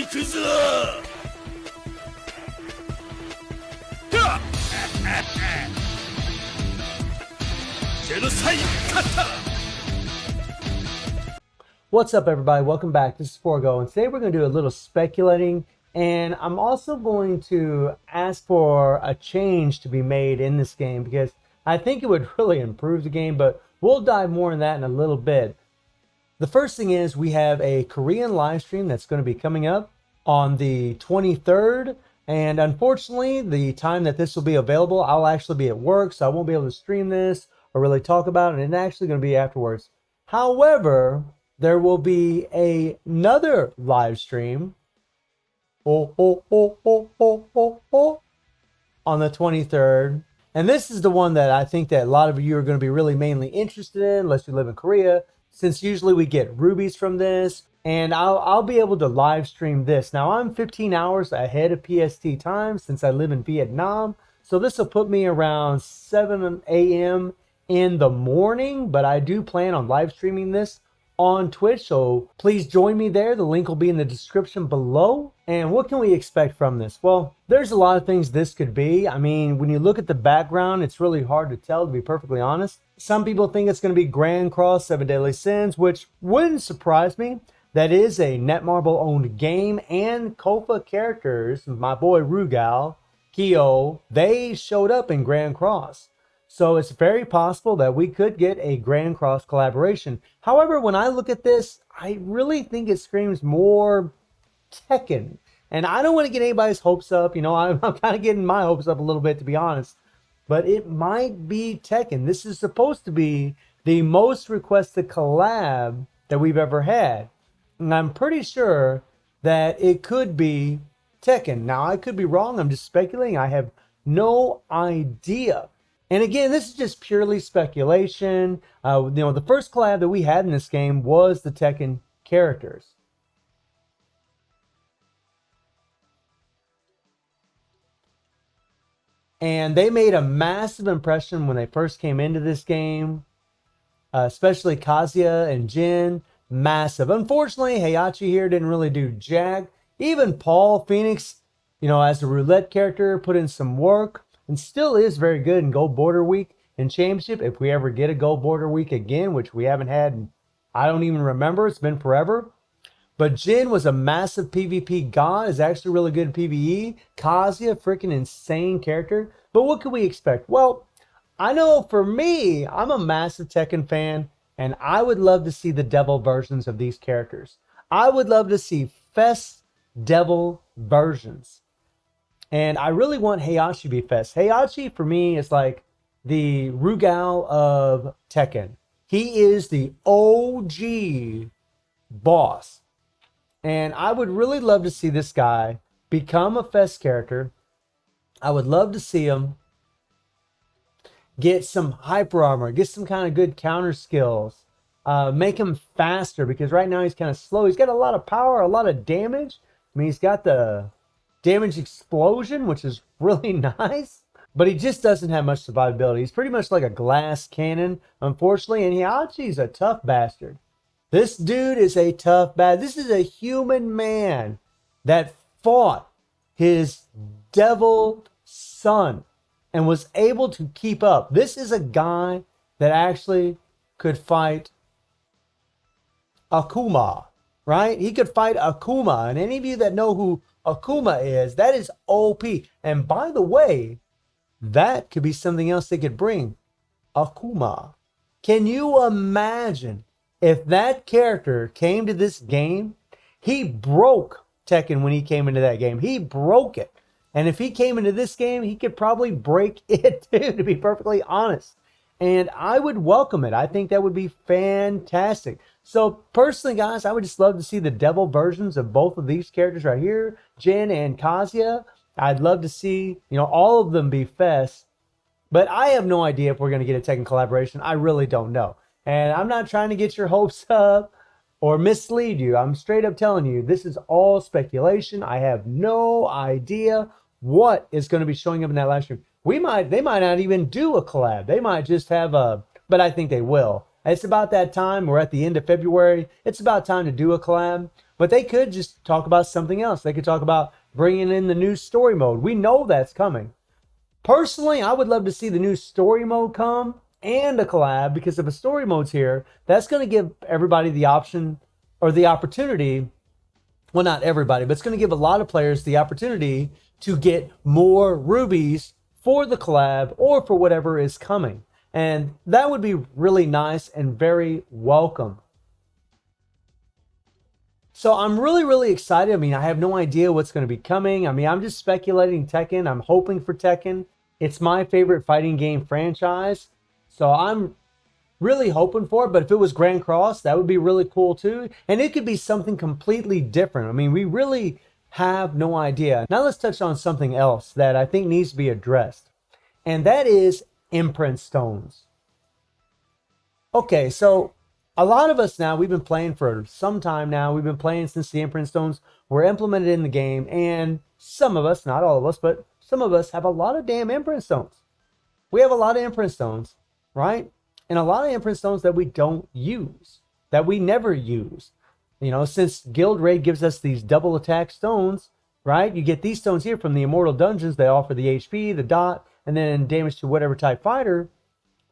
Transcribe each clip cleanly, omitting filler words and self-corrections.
行くぞはっGenocide Kata! What's up, everybody? Welcome back. This is Forgo, and today we're going to do a little speculating, and I'm also going to ask for a change to be made in this game because I think it would really improve the game, but we'll dive more in that in a little bit. The first thing is we have a Korean live stream that's going to be coming up on the 23rd, and unfortunately, the time that this will be available, I'll actually be at work, so I won't be able to stream this or really talk about it, and it's actually going to be afterwards. However, there will be another live stream on the 23rd. And this is the one that I think that a lot of you are going to be really mainly interested in, unless you live in Korea, since usually we get rubies from this. And I'll be able to live stream this. Now, I'm 15 hours ahead of PST time since I live in Vietnam. So this will put me around 7 a.m. in the morning, but I do plan on live streaming this on Twitch, so please join me there. The link will be in the description below. And what can we expect from this? Well, there's a lot of things this could be. I mean, when you look at the background, it's really hard to tell, to be perfectly honest. Some people think it's going to be Grand Cross 7 Deadly Sins, which wouldn't surprise me. That is a Netmarble owned game, and Kofa characters, my boy Rugal, Kyo, they showed up in Grand Cross. So it's very possible that we could get a Grand Cross collaboration. However, when I look at this, I really think it screams more Tekken. And I don't want to get anybody's hopes up. You know, I'm kind of getting my hopes up a little bit, to be honest. But it might be Tekken. This is supposed to be the most requested collab that we've ever had. And I'm pretty sure that it could be Tekken. Now, I could be wrong. I'm just speculating. I have no idea. And again, this is just purely speculation. The first collab that we had in this game was the Tekken characters. And they made a massive impression when they first came into this game. Especially Kazuya and Jin. Massive. Unfortunately, Heihachi here didn't really do jack. Even Paul Phoenix, as a roulette character, put in some work. And still is very good in Gold Border Week and Championship. If we ever get a Gold Border Week again, which we haven't had, I don't even remember. It's been forever. But Jin was a massive PvP god. Is actually really good in PvE. Kazuya, freaking insane character. But what could we expect? Well, I know for me, I'm a massive Tekken fan. And I would love to see the devil versions of these characters. I would love to see Fest devil versions. And I really want Heihachi to be Fest. Heihachi, for me, is like the Rugal of Tekken. He is the OG boss. And I would really love to see this guy become a Fest character. I would love to see him get some hyper armor, get some kind of good counter skills. Make him faster, because right now he's kind of slow. He's got a lot of power, a lot of damage. I mean, he's got the damage explosion, which is really nice, but he just doesn't have much survivability. He's pretty much like a glass cannon, unfortunately, and Heihachi's a tough bastard. This dude is a tough bastard. This is a human man that fought his devil son and was able to keep up. This is a guy that actually could fight Akuma, right? He could fight Akuma, and any of you that know who Akuma is, that is OP. And by the way, that could be something else they could bring. Akuma. Can you imagine if that character came to this game? He broke Tekken when he came into that game. He broke it. And if he came into this game, he could probably break it too, to be perfectly honest. And I would welcome it. I think that would be fantastic. So personally, guys, I would just love to see the devil versions of both of these characters right here, Jin and Kazuya. I'd love to see, all of them be Fest. But I have no idea if we're going to get a Tekken collaboration. I really don't know. And I'm not trying to get your hopes up or mislead you. I'm straight up telling you, this is all speculation. I have no idea what is going to be showing up in that live stream. They might not even do a collab. They might just have but I think they will. It's about that time. We're at the end of February. It's about time to do a collab. But they could just talk about something else. They could talk about bringing in the new story mode. We know that's coming. Personally, I would love to see the new story mode come and a collab, because if a story mode's here, that's going to give everybody the option or the opportunity. Well, not everybody, but it's going to give a lot of players the opportunity to get more rubies for the collab or for whatever is coming. And that would be really nice and very welcome. So I'm really, really excited. I mean, I have no idea what's going to be coming. I mean, I'm just speculating Tekken. I'm hoping for Tekken. It's my favorite fighting game franchise. So I'm really hoping for it. But if it was Grand Cross, that would be really cool too. And it could be something completely different. I mean, we really have no idea. Now let's touch on something else that I think needs to be addressed. And that is Imprint Stones. Okay, so a lot of us now, we've been playing for some time now. We've been playing since the Imprint Stones were implemented in the game. And some of us, not all of us, but some of us have a lot of damn Imprint Stones. We have a lot of Imprint Stones, right? And a lot of Imprint Stones that we don't use, that we never use. You know, since Guild Raid gives us these double attack stones, right? You get these stones here from the Immortal Dungeons. They offer the HP, the dot, and then damage to whatever type fighter.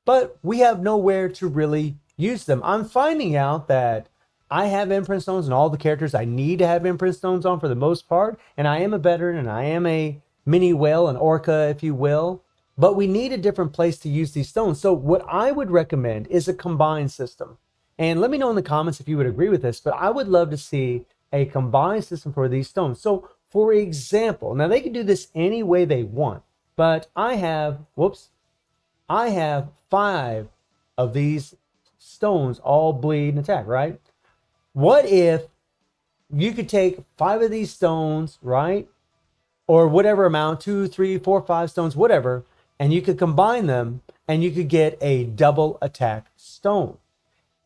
But we have nowhere to really use them. I'm finding out that I have Imprint Stones and all the characters I need to have Imprint Stones on for the most part. And I am a veteran and I am a mini whale, an orca, if you will. But we need a different place to use these stones. So what I would recommend is a combined system. And let me know in the comments if you would agree with this, but I would love to see a combined system for these stones. So for example, now they can do this any way they want, but I have 5 of these stones all bleed and attack, right? What if you could take 5 of these stones, right? Or whatever amount, 2, 3, 4, 5 stones, whatever, and you could combine them and you could get a double attack stone.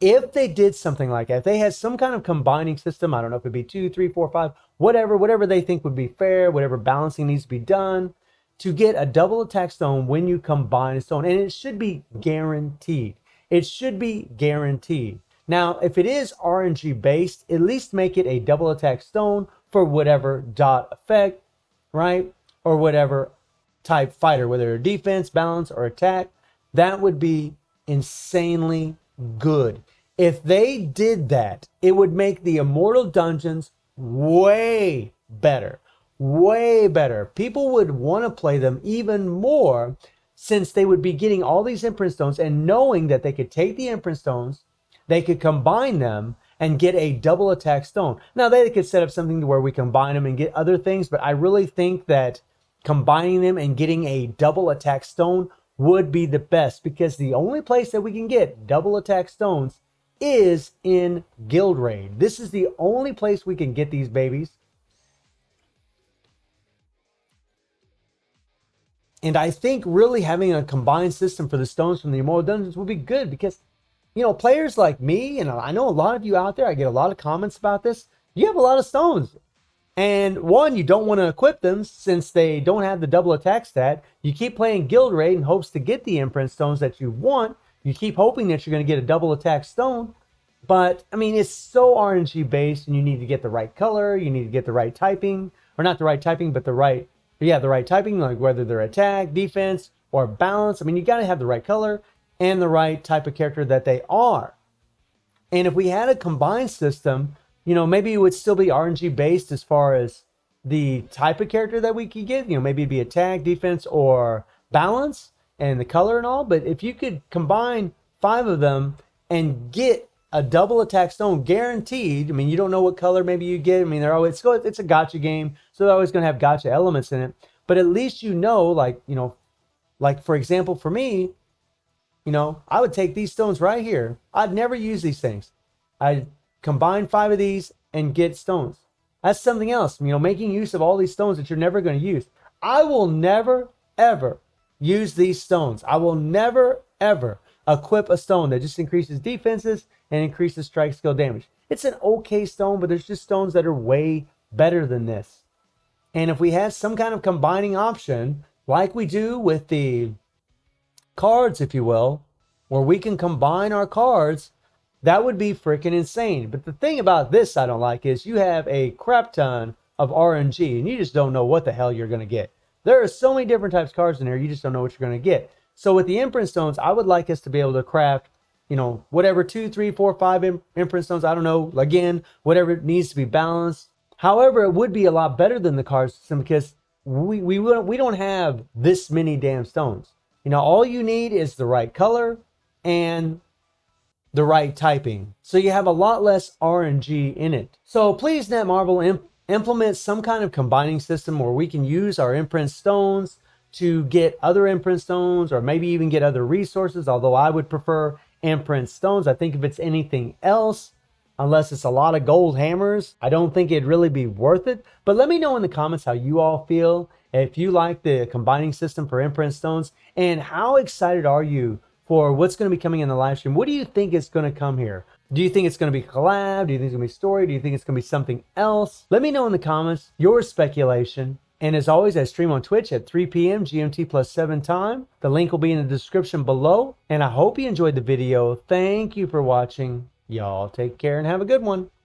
If they did something like that, if they had some kind of combining system, I don't know if it'd be 2, 3, 4, 5, whatever they think would be fair, whatever balancing needs to be done, to get a double attack stone when you combine a stone. And it should be guaranteed. It should be guaranteed. Now, if it is RNG based, at least make it a double attack stone for whatever dot effect, right? Or whatever type fighter, whether defense, balance, or attack. That would be insanely good. If they did that, it would make the Immortal Dungeons way better. Way better. People would want to play them even more, since they would be getting all these Imprint Stones and knowing that they could take the Imprint Stones, they could combine them and get a double attack stone. Now they could set up something to where we combine them and get other things, but I really think that combining them and getting a double attack stone would be the best, because the only place that we can get double attack stones is in Guild Raid. This is the only place we can get these babies. And I think really having a combined system for the stones from the Immortal Dungeons would be good, because, you know, players like me, and I know a lot of you out there, I get a lot of comments about this, you have a lot of stones. And one, you don't want to equip them since they don't have the double attack stat. You keep playing Guild Raid in hopes to get the Imprint Stones that you want. You keep hoping that you're going to get a double attack stone. But, I mean, it's so RNG based, and you need to get the right color. You need to get the right typing. Or not the right typing, but the right typing, like whether they're attack, defense, or balance. I mean, you got to have the right color and the right type of character that they are. And if we had a combined system, you know, maybe it would still be RNG based as far as the type of character that we could get. You know, maybe it'd be attack, defense, or balance, and the color and all. But if you could combine 5 of them and get a double attack stone guaranteed, I mean, you don't know what color maybe you get. I mean, it's a gacha game, so they're always going to have gacha elements in it. But at least you know, like, you know, like for example, for me, you know, I would take these stones right here. I'd never use these things. I'd combine 5 of these and get stones. That's something else, you know, making use of all these stones that you're never going to use. I will never, ever use these stones. I will never, ever equip a stone that just increases defenses and increases strike skill damage. It's an okay stone, but there's just stones that are way better than this. And if we had some kind of combining option, like we do with the cards, if you will, where we can combine our cards, that would be freaking insane. But the thing about this I don't like is you have a crap ton of RNG and you just don't know what the hell you're going to get. There are so many different types of cards in here, you just don't know what you're going to get. So with the Imprint Stones, I would like us to be able to craft, you know, whatever 2, 3, 4, 5 Imprint Stones, I don't know, again, whatever needs to be balanced. However, it would be a lot better than the card system because we don't have this many damn stones. You know, all you need is the right color and the right typing. So you have a lot less RNG in it. So please, Netmarble, implement some kind of combining system where we can use our Imprint Stones to get other Imprint Stones or maybe even get other resources, although I would prefer Imprint Stones. I think if it's anything else, unless it's a lot of gold hammers, I don't think it'd really be worth it. But let me know in the comments how you all feel, if you like the combining system for Imprint Stones, and how excited are you for what's going to be coming in the live stream. What do you think is going to come here? Do you think it's going to be collab? Do you think it's going to be story? Do you think it's going to be something else? Let me know in the comments your speculation. And as always, I stream on Twitch at 3 p.m. GMT plus 7 time. The link will be in the description below. And I hope you enjoyed the video. Thank you for watching. Y'all take care and have a good one.